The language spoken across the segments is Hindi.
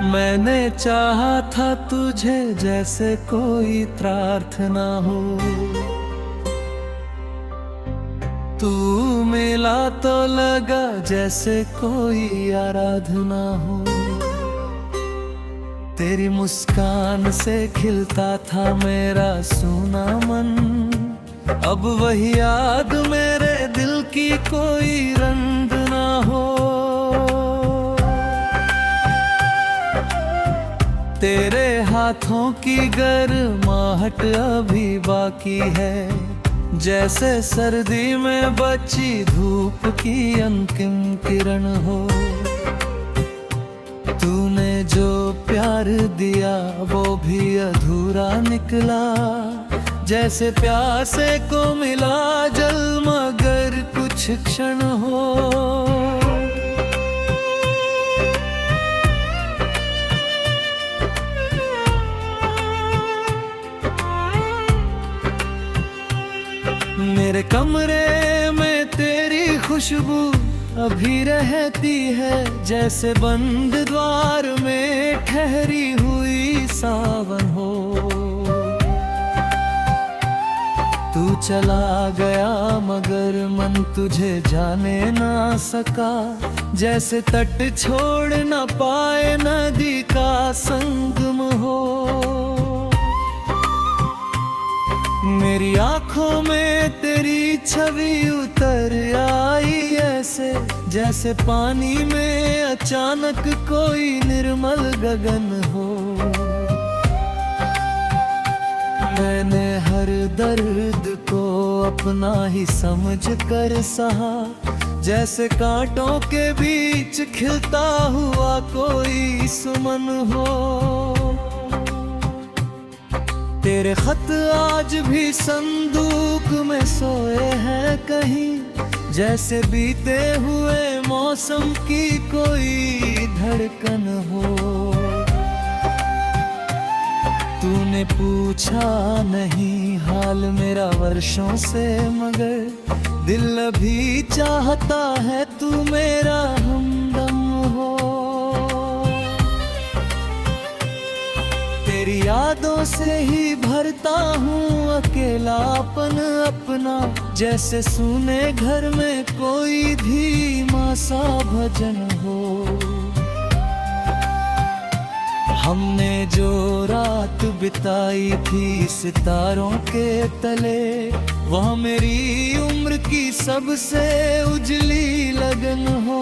मैंने चाहा था तुझे जैसे कोई प्रार्थना हो, तू मिला तो लगा जैसे कोई आराधना हो। तेरी मुस्कान से खिलता था मेरा सूना मन, अब वही याद मेरे दिल की कोई रंग ना हो। तेरे हाथों की गर्माहट अभी बाकी है, जैसे सर्दी में बची धूप की अंतिम किरण हो। तूने जो प्यार दिया वो भी अधूरा निकला, जैसे प्यासे को मिला जल मगर कुछ क्षण हो। मेरे कमरे में तेरी खुशबू अभी रहती है, जैसे बंद द्वार में ठहरी हुई सावन हो। तू चला गया मगर मन तुझे जाने ना सका, जैसे तट छोड़ ना पाए नदी का संगम हो। मेरी आंखों में तेरी छवि उतर आई ऐसे, जैसे पानी में अचानक कोई निर्मल गगन हो। मैंने हर दर्द को अपना ही समझ कर सहा, जैसे कांटों के बीच खिलता हुआ कोई सुमन हो। तेरे खत आज भी संदूक में सोए हैं कहीं, जैसे बीते हुए मौसम की कोई धड़कन हो। तूने पूछा नहीं हाल मेरा वर्षों से, मगर दिल अभी चाहता है तू मेरा हमदम हो। तेरी यादों से ही भरता हूँ अकेलापन अपना, जैसे सुने घर में कोई धीमा सा भजन हो। हमने जो रात बिताई थी सितारों के तले, वह मेरी उम्र की सबसे उजली लगन हो।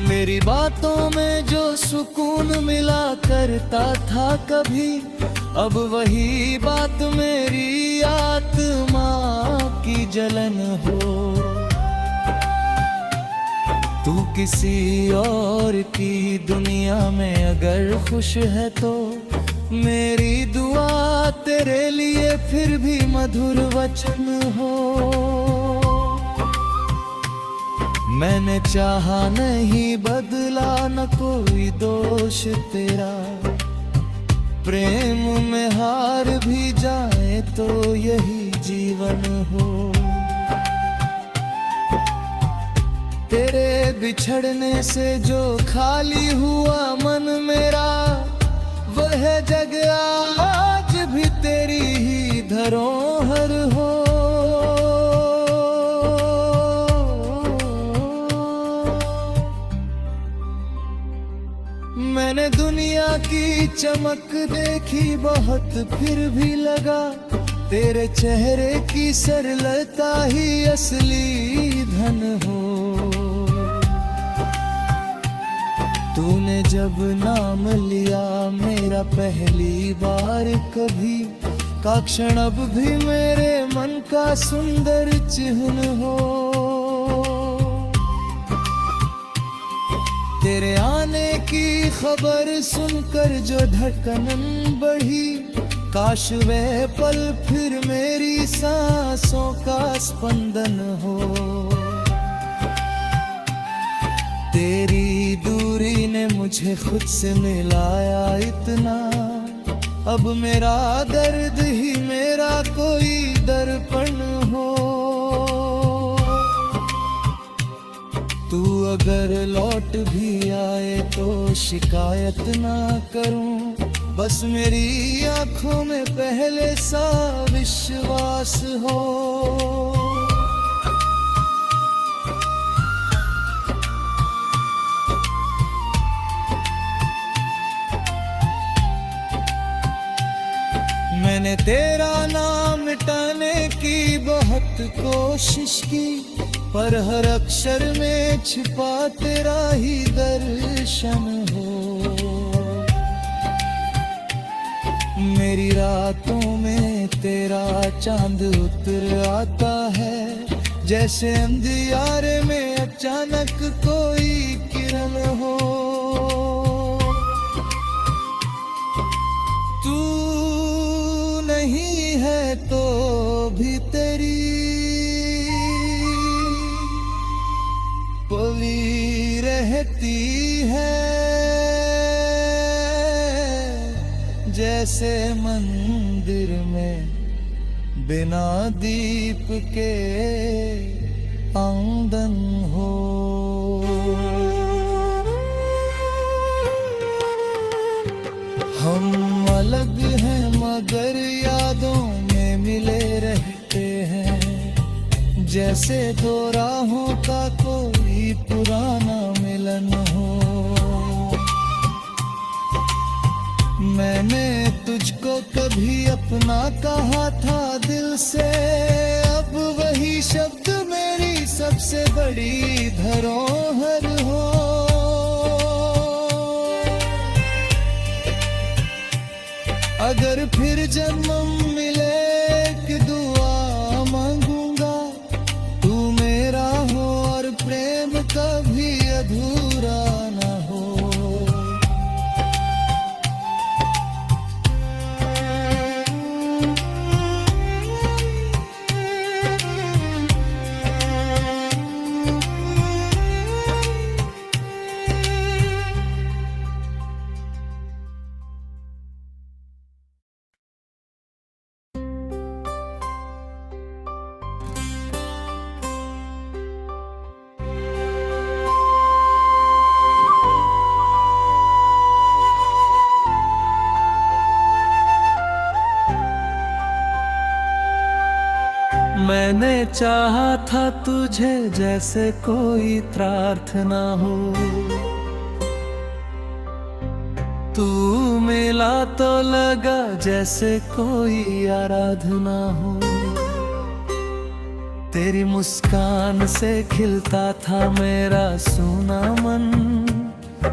मेरी बातों में जो सुकून मिला करता था कभी, अब वही बात मेरी आत्मा की जलन हो। तू किसी और की दुनिया में अगर खुश है तो मेरी दुआ तेरे लिए फिर भी मधुर वचन हो। मैंने चाहा नहीं बदला न कोई दोष तेरा, प्रेम में हार भी जाए तो यही जीवन हो। तेरे बिछड़ने से जो खाली हुआ मन मेरा, वह जगह आज भी तेरी ही धरोहर हो। मैंने दुनिया की चमक देखी बहुत, फिर भी लगा तेरे चेहरे की सरलता ही असली धन हो। तूने जब नाम लिया मेरा पहली बार कभी, का क्षण अब भी मेरे मन का सुंदर चिन्ह हो। तेरे आने की खबर सुनकर जो धड़कन बढ़ी, काश वह पल फिर मेरी सांसों का स्पंदन हो। तेरी दूरी ने मुझे खुद से मिलाया इतना, अब मेरा दर्द ही मेरा कोई दर्पण हो। तू अगर लौट भी आए तो शिकायत ना करूं, बस मेरी आंखों में पहले सा विश्वास हो। मैंने तेरा नाम मिटाने की बहुत कोशिश की, पर हर अक्षर में छिपा तेरा ही दर्शन हो। मेरी रातों में तेरा चांद उतर आता है, जैसे अंधियारे में अचानक कोई किरण हो। तू नहीं है तो भी तेरी पली रहती है, जैसे मंदिर में बिना दीप के आंगन हो। हम अलग हैं मगर यादों में मिले रहते हैं, जैसे दो राहों का कोई पुराना मिलन हो। मैंने तुझको कभी अपना कहा था दिल से, अब वही शब्द मेरी सबसे बड़ी धरोहर हो। अगर फिर जन्म मिले कि दुआ मांगूंगा, तू मेरा हो और प्रेम कभी अधूरा ना हो। मैंने चाहा था तुझे जैसे कोई प्रार्थना हो, तू मिला तो लगा जैसे कोई आराधना हो। तेरी मुस्कान से खिलता था मेरा सूना मन,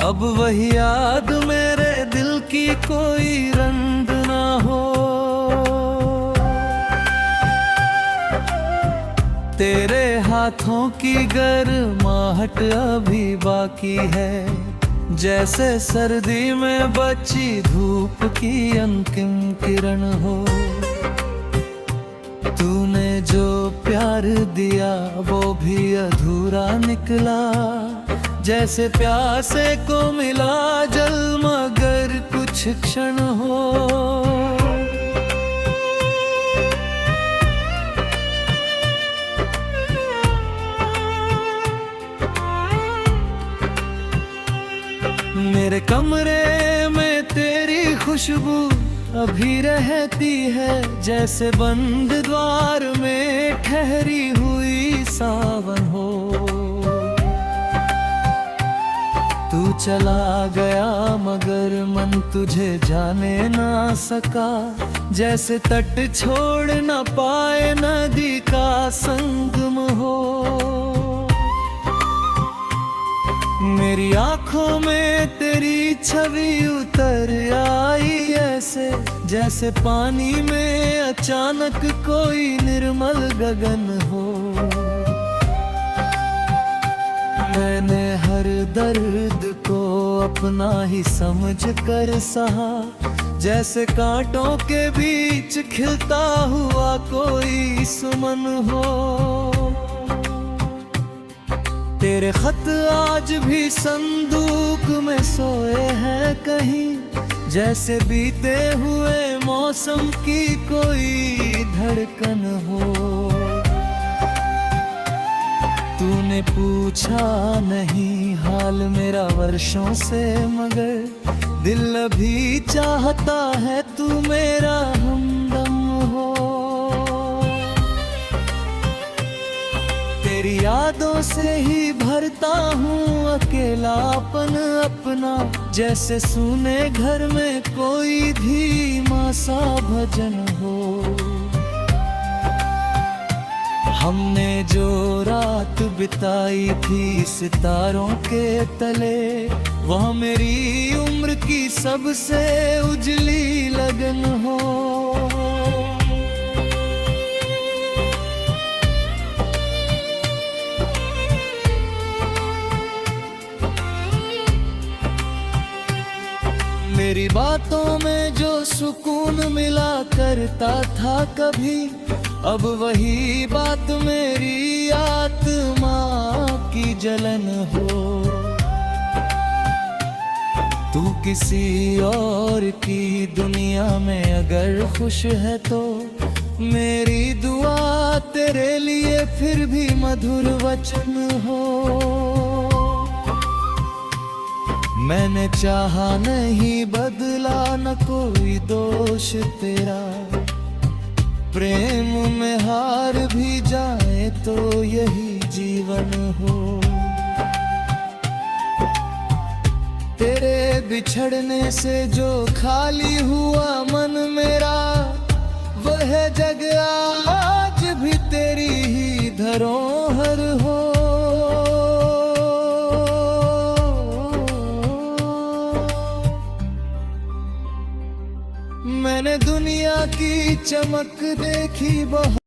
अब वही याद मेरे दिल की कोई रंग ना हो। तेरे हाथों की गर्माहट अभी बाकी है, जैसे सर्दी में बची धूप की अंतिम किरण हो। तूने जो प्यार दिया वो भी अधूरा निकला, जैसे प्यासे को मिला जल मगर कुछ क्षण हो। मेरे कमरे में तेरी खुशबू अभी रहती है, जैसे बंद द्वार में ठहरी हुई सावन हो। तू चला गया मगर मन तुझे जाने ना सका, जैसे तट छोड़ न पाए नदी का संगम हो। मेरी आंखों में तेरी छवि उतर आई ऐसे, जैसे पानी में अचानक कोई निर्मल गगन हो। मैंने हर दर्द को अपना ही समझ कर सहा, जैसे कांटों के बीच खिलता हुआ कोई सुमन हो। तेरे खत आज भी संदूक में सोए हैं कहीं, जैसे बीते हुए मौसम की कोई धड़कन हो। तूने पूछा नहीं हाल मेरा वर्षों से, मगर दिल अभी चाहता है तू मेरा हमदम हो। तेरी यादों से ही भरता हूँ अकेलापन अपना, जैसे सुने घर में कोई धीमा सा भजन हो। हमने जो रात बिताई थी सितारों के तले, वह मेरी उम्र की सबसे उजली लगन हो। मेरी बातों में जो सुकून मिला करता था कभी, अब वही बात मेरी आत्मा की जलन हो। तू किसी और की दुनिया में अगर खुश है तो मेरी दुआ तेरे लिए फिर भी मधुर वचन हो। मैंने चाहा नहीं बदला न कोई दोष तेरा, प्रेम में हार भी जाए तो यही जीवन हो। तेरे बिछड़ने से जो खाली हुआ मन मेरा, वह जगह आज भी तेरी ही धरोहर हो। मैंने दुनिया की चमक देखी बहुत।